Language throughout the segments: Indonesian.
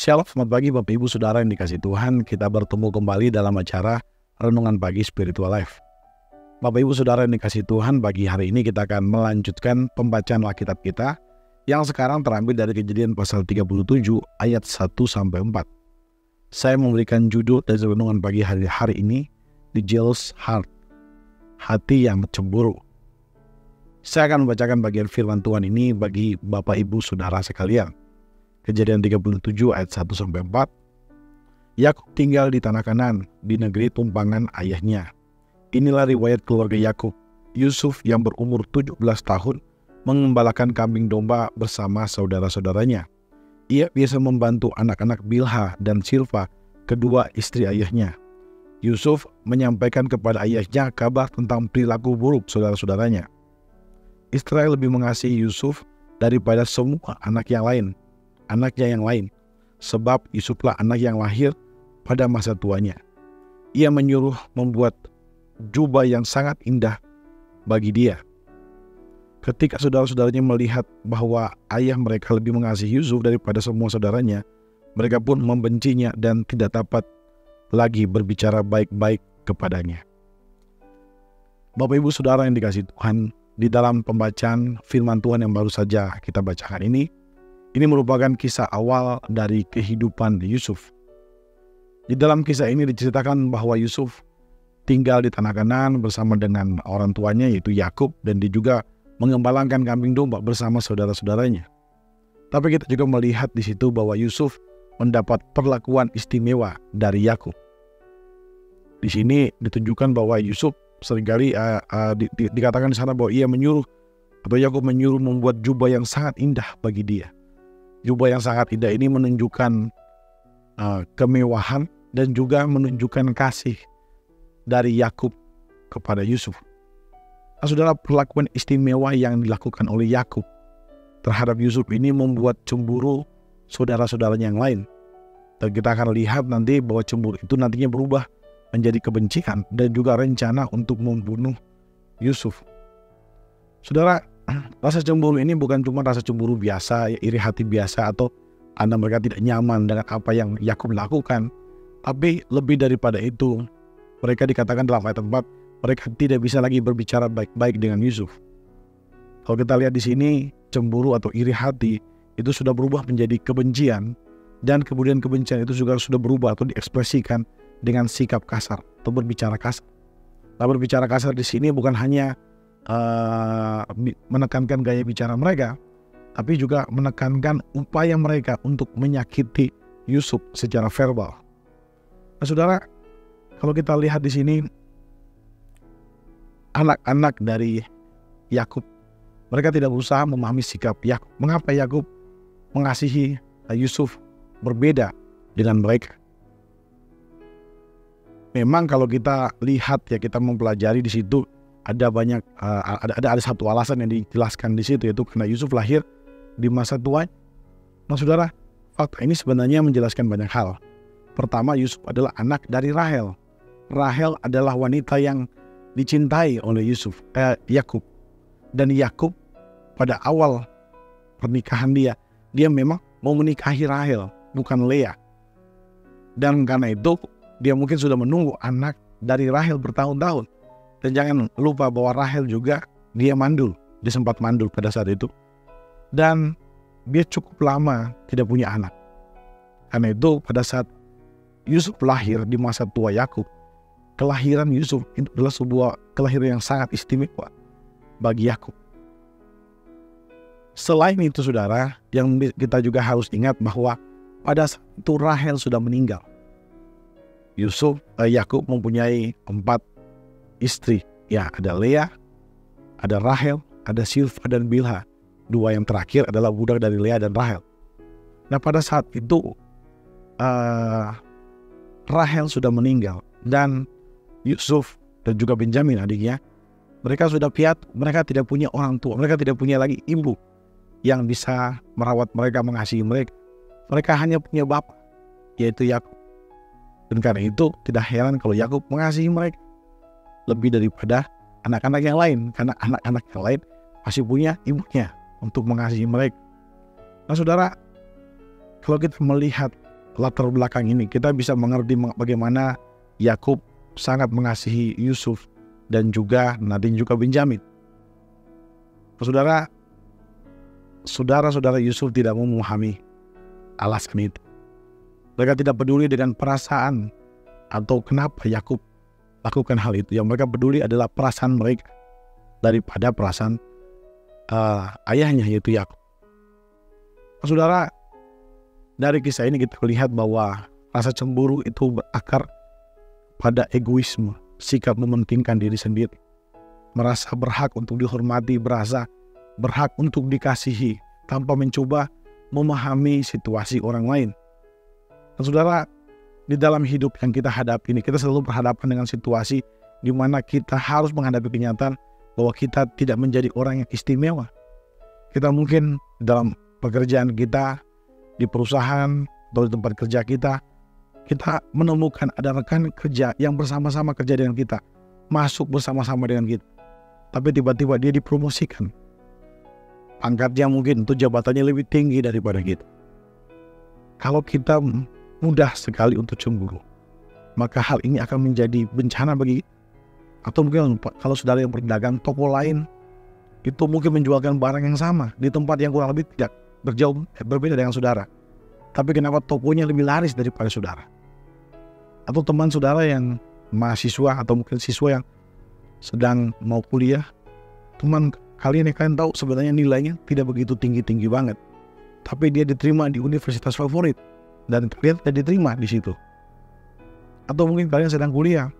Shalom, selamat pagi Bapak Ibu Saudara yang dikasih Tuhan. Kita bertemu kembali dalam acara Renungan Pagi Spiritual Life. Bapak Ibu Saudara yang dikasih Tuhan, pagi hari ini kita akan melanjutkan pembacaan Alkitab kita yang sekarang terambil dari Kejadian pasal 37 ayat 1-4. Saya memberikan judul dari Renungan Pagi hari ini, The Jealous Heart, hati yang cemburu. Saya akan membacakan bagian firman Tuhan ini bagi Bapak Ibu Saudara sekalian. Kejadian 37 ayat 1-4. Yakub tinggal di tanah Kanaan, di negeri tumpangan ayahnya. Inilah riwayat keluarga Yakub. Yusuf yang berumur 17 tahun mengembalakan kambing domba bersama saudara-saudaranya. Ia biasa membantu anak-anak Bilha dan Silpa, kedua istri ayahnya. Yusuf menyampaikan kepada ayahnya kabar tentang perilaku buruk saudara-saudaranya. Israel lebih mengasihi Yusuf daripada semua anaknya yang lain, sebab Yusuflah anak yang lahir pada masa tuanya. Ia menyuruh membuat jubah yang sangat indah bagi dia. Ketika saudara-saudaranya melihat bahwa ayah mereka lebih mengasihi Yusuf daripada semua saudaranya, mereka pun membencinya dan tidak dapat lagi berbicara baik-baik kepadanya. Bapak Ibu Saudara yang dikasihi Tuhan, di dalam pembacaan firman Tuhan yang baru saja kita bacakan ini merupakan kisah awal dari kehidupan Yusuf. Di dalam kisah ini diceritakan bahwa Yusuf tinggal di tanah Kanaan bersama dengan orang tuanya yaitu Yakub, dan dia juga mengembalakan kambing domba bersama saudara-saudaranya. Tapi kita juga melihat di situ bahwa Yusuf mendapat perlakuan istimewa dari Yakub. Di sini ditunjukkan bahwa Yusuf seringkali dikatakan di sana bahwa ia menyuruh atau Yakub menyuruh membuat jubah yang sangat indah bagi dia. Jubah yang sangat indah ini menunjukkan kemewahan dan juga menunjukkan kasih dari Yakub kepada Yusuf. Nah, saudara, perlakuan istimewa yang dilakukan oleh Yakub terhadap Yusuf ini membuat cemburu saudara-saudaranya yang lain. Dan kita akan lihat nanti bahwa cemburu itu nantinya berubah menjadi kebencian dan juga rencana untuk membunuh Yusuf. Saudara, rasa cemburu ini bukan cuma rasa cemburu biasa, iri hati biasa, atau karena mereka tidak nyaman dengan apa yang Yakub lakukan. Tapi lebih daripada itu, mereka dikatakan dalam ayat 4, mereka tidak bisa lagi berbicara baik-baik dengan Yusuf. Kalau kita lihat di sini, cemburu atau iri hati itu sudah berubah menjadi kebencian, dan kemudian kebencian itu juga sudah berubah atau diekspresikan dengan sikap kasar atau berbicara kasar. Nah, berbicara kasar di sini bukan hanya menekankan gaya bicara mereka, tapi juga menekankan upaya mereka untuk menyakiti Yusuf secara verbal. Nah, saudara, kalau kita lihat di sini, anak-anak dari Yakub, mereka tidak berusaha memahami sikap Yakub. Mengapa Yakub mengasihi Yusuf berbeda dengan mereka? Memang kalau kita lihat ya, kita mempelajari di situ ada banyak ada satu alasan yang dijelaskan di situ, yaitu karena Yusuf lahir di masa tua. Nah, saudara, fakta ini sebenarnya menjelaskan banyak hal. Pertama, Yusuf adalah anak dari Rahel. Rahel adalah wanita yang dicintai oleh Yakub. Dan Yakub pada awal pernikahan dia memang mau menikahi Rahel, bukan Lea. Dan karena itu dia mungkin sudah menunggu anak dari Rahel bertahun-tahun. Dan jangan lupa bahwa Rahel juga dia sempat mandul pada saat itu. Dan dia cukup lama tidak punya anak. Karena itu pada saat Yusuf lahir di masa tua Yakub, kelahiran Yusuf itu adalah sebuah kelahiran yang sangat istimewa bagi Yakub. Selain itu, saudara, yang kita juga harus ingat bahwa pada saat itu Rahel sudah meninggal. Yakub mempunyai 4 istri. Ya, ada Lea, ada Rahel, ada Silpa dan Bilha. 2 yang terakhir adalah budak dari Lea dan Rahel. Nah, pada saat itu Rahel sudah meninggal, dan Yusuf dan juga Benjamin adiknya, mereka sudah piatu. Mereka tidak punya orang tua, mereka tidak punya lagi ibu yang bisa merawat mereka, mengasihi mereka. Mereka hanya punya bapak, yaitu Yakub. Dan karena itu tidak heran kalau Yakub mengasihi mereka lebih daripada anak-anak yang lain, karena anak-anak yang lain masih punya ibunya untuk mengasihi mereka. Nah, saudara, kalau kita melihat latar belakang ini, kita bisa mengerti bagaimana Yakub sangat mengasihi Yusuf dan juga nanti juga Benyamin. Saudara-saudara Yusuf tidak mau memahami alasan itu. Mereka tidak peduli dengan perasaan atau kenapa Yakub lakukan hal itu. Yang mereka peduli adalah perasaan mereka daripada perasaan ayahnya, yaitu Yakub. Saudara, dari kisah ini kita lihat bahwa rasa cemburu itu berakar pada egoisme, sikap mementingkan diri sendiri, merasa berhak untuk dihormati, merasa berhak untuk dikasihi tanpa mencoba memahami situasi orang lain. Dan saudara, di dalam hidup yang kita hadapi ini, kita selalu berhadapan dengan situasi di mana kita harus menghadapi kenyataan bahwa kita tidak menjadi orang yang istimewa. Kita mungkin dalam pekerjaan kita, di perusahaan atau di tempat kerja kita menemukan ada rekan kerja yang bersama-sama kerja dengan kita, masuk bersama-sama dengan kita, tapi tiba-tiba dia dipromosikan. Pangkatnya mungkin untuk jabatannya lebih tinggi daripada kita. Kalau kita mudah sekali untuk cemburu, maka hal ini akan menjadi bencana bagi kita. Atau mungkin kalau saudara yang berdagang, toko lain itu mungkin menjualkan barang yang sama di tempat yang kurang lebih tidak berbeda dengan saudara, tapi kenapa tokonya lebih laris daripada saudara? Atau teman saudara yang mahasiswa atau mungkin siswa yang sedang mau kuliah, teman kalian yang kalian tahu sebenarnya nilainya tidak begitu tinggi-tinggi banget, tapi dia diterima di universitas favorit dan kalian tidak diterima di situ. Atau mungkin kalian sedang kuliah,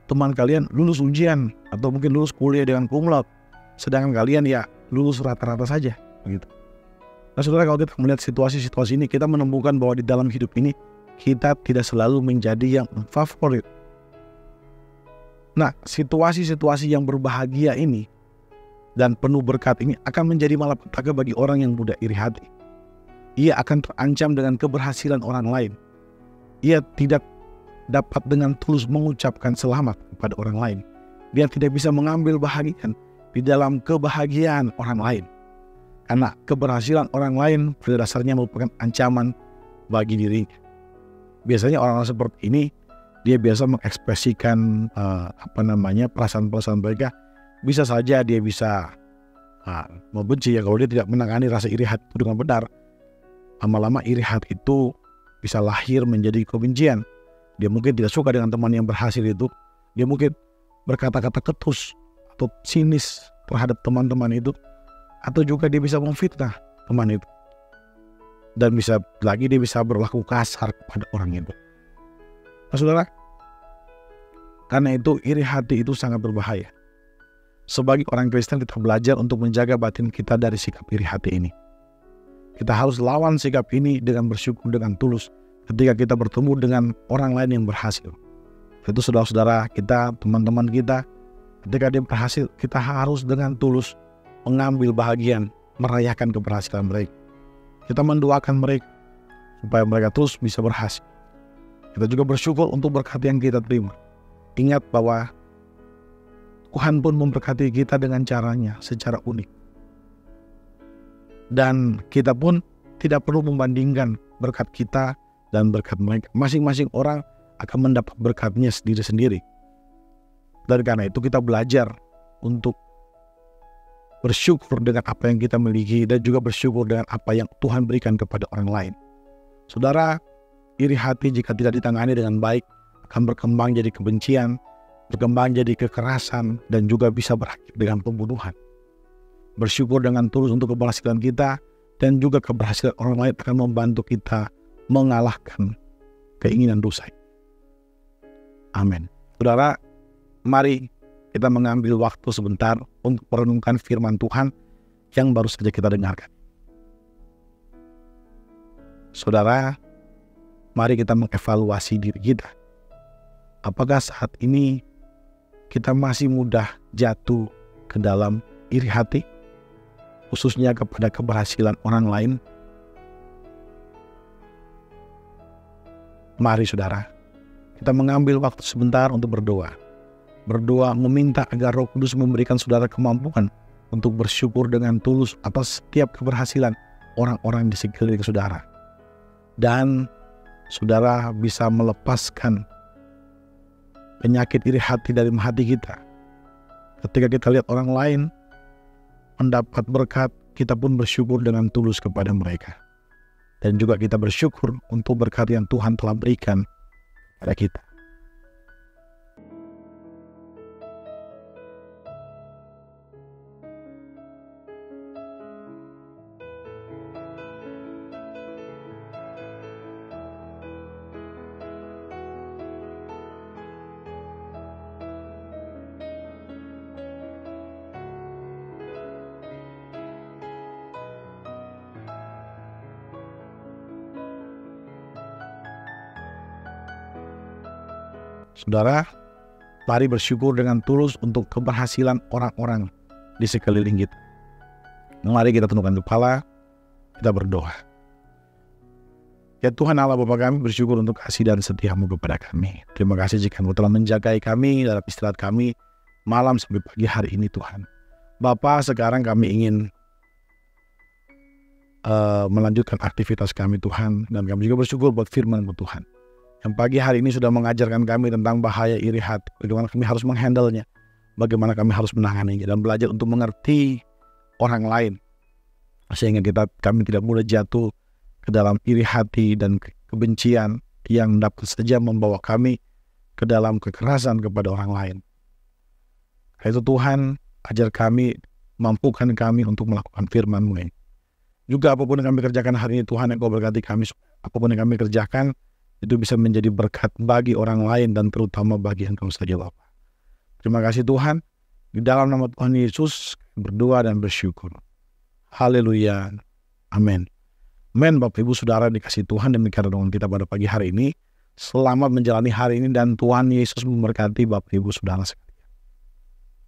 teman kalian lulus ujian atau mungkin lulus kuliah dengan cum laude, sedangkan kalian ya lulus rata-rata saja begitu. Nah saudara, kalau kita melihat situasi-situasi ini, kita menemukan bahwa di dalam hidup ini kita tidak selalu menjadi yang favorit. Nah, situasi-situasi yang berbahagia ini dan penuh berkat ini akan menjadi malapetaka bagi orang yang mudah iri hati. Ia akan terancam dengan keberhasilan orang lain. Ia tidak dapat dengan tulus mengucapkan selamat kepada orang lain. Dia tidak bisa mengambil bahagian di dalam kebahagiaan orang lain. Karena keberhasilan orang lain pada dasarnya merupakan ancaman bagi dirinya. Biasanya orang-orang seperti ini, dia biasa mengekspresikan perasaan-perasaan mereka. Bisa saja dia bisa membenci ya kalau dia tidak menangani rasa iri hati itu dengan benar. Lama-lama iri hati itu bisa lahir menjadi kebencian. Dia mungkin tidak suka dengan teman yang berhasil itu. Dia mungkin berkata-kata ketus atau sinis terhadap teman-teman itu. Atau juga dia bisa memfitnah teman itu. Dan dia bisa berlaku kasar kepada orang itu. Nah saudara, karena itu iri hati itu sangat berbahaya. Sebagai orang Kristen kita belajar untuk menjaga batin kita dari sikap iri hati ini. Kita harus lawan sikap ini dengan bersyukur dengan tulus ketika kita bertemu dengan orang lain yang berhasil. Itu saudara-saudara kita, teman-teman kita, ketika dia berhasil, kita harus dengan tulus mengambil bahagian, merayakan keberhasilan mereka. Kita mendoakan mereka supaya mereka terus bisa berhasil. Kita juga bersyukur untuk berkat yang kita terima. Ingat bahwa Tuhan pun memberkati kita dengan caranya secara unik. Dan kita pun tidak perlu membandingkan berkat kita dan berkat mereka. Masing-masing orang akan mendapat berkatnya sendiri-sendiri. Dan karena itu kita belajar untuk bersyukur dengan apa yang kita miliki dan juga bersyukur dengan apa yang Tuhan berikan kepada orang lain. Saudara, iri hati jika tidak ditangani dengan baik akan berkembang jadi kebencian, berkembang jadi kekerasan, dan juga bisa berakhir dengan pembunuhan. Bersyukur dengan tulus untuk keberhasilan kita dan juga keberhasilan orang lain akan membantu kita mengalahkan keinginan dosa. Amin. Saudara, mari kita mengambil waktu sebentar untuk merenungkan firman Tuhan yang baru saja kita dengarkan. Saudara, mari kita mengevaluasi diri kita. Apakah saat ini kita masih mudah jatuh ke dalam iri hati, khususnya kepada keberhasilan orang lain? Mari saudara, kita mengambil waktu sebentar untuk berdoa. Berdoa meminta agar Roh Kudus memberikan saudara kemampuan untuk bersyukur dengan tulus atas setiap keberhasilan orang-orang di sekeliling saudara. dan saudara bisa melepaskan penyakit iri hati dari hati kita. Ketika kita lihat orang lain mendapat berkat, kita pun bersyukur dengan tulus kepada mereka. Dan juga kita bersyukur untuk berkat yang Tuhan telah berikan pada kita. Saudara, mari bersyukur dengan tulus untuk keberhasilan orang-orang di sekeliling kita. Mari kita tundukkan kepala, kita berdoa. Ya Tuhan Allah Bapa kami, bersyukur untuk kasih dan setia-Mu kepada kami. Terima kasih jika Engkau telah menjagai kami dalam istirahat kami malam sampai pagi hari ini Tuhan. Bapa, sekarang kami ingin melanjutkan aktivitas kami Tuhan, dan kami juga bersyukur buat firman-Mu Tuhan, yang pagi hari ini sudah mengajarkan kami tentang bahaya iri hati, bagaimana kami harus menghandle-nya, bagaimana kami harus menanganinya, dan belajar untuk mengerti orang lain, sehingga kami tidak mudah jatuh ke dalam iri hati dan kebencian yang dapat saja membawa kami ke dalam kekerasan kepada orang lain. Karena itu Tuhan, ajar kami, mampukan kami untuk melakukan firman-Mu ini. Juga apapun yang kami kerjakan hari ini Tuhan, Engkau berkati kami, apapun yang kami kerjakan itu bisa menjadi berkat bagi orang lain dan terutama bagi Engkau saja Bapa. Terima kasih Tuhan. Di dalam nama Tuhan Yesus berdoa dan bersyukur. Haleluya. Amin. Amin. Bapak Ibu Saudara dikasih Tuhan, demikian renungan kita pada pagi hari ini. Selamat menjalani hari ini dan Tuhan Yesus memberkati Bapak Ibu Saudara sekalian.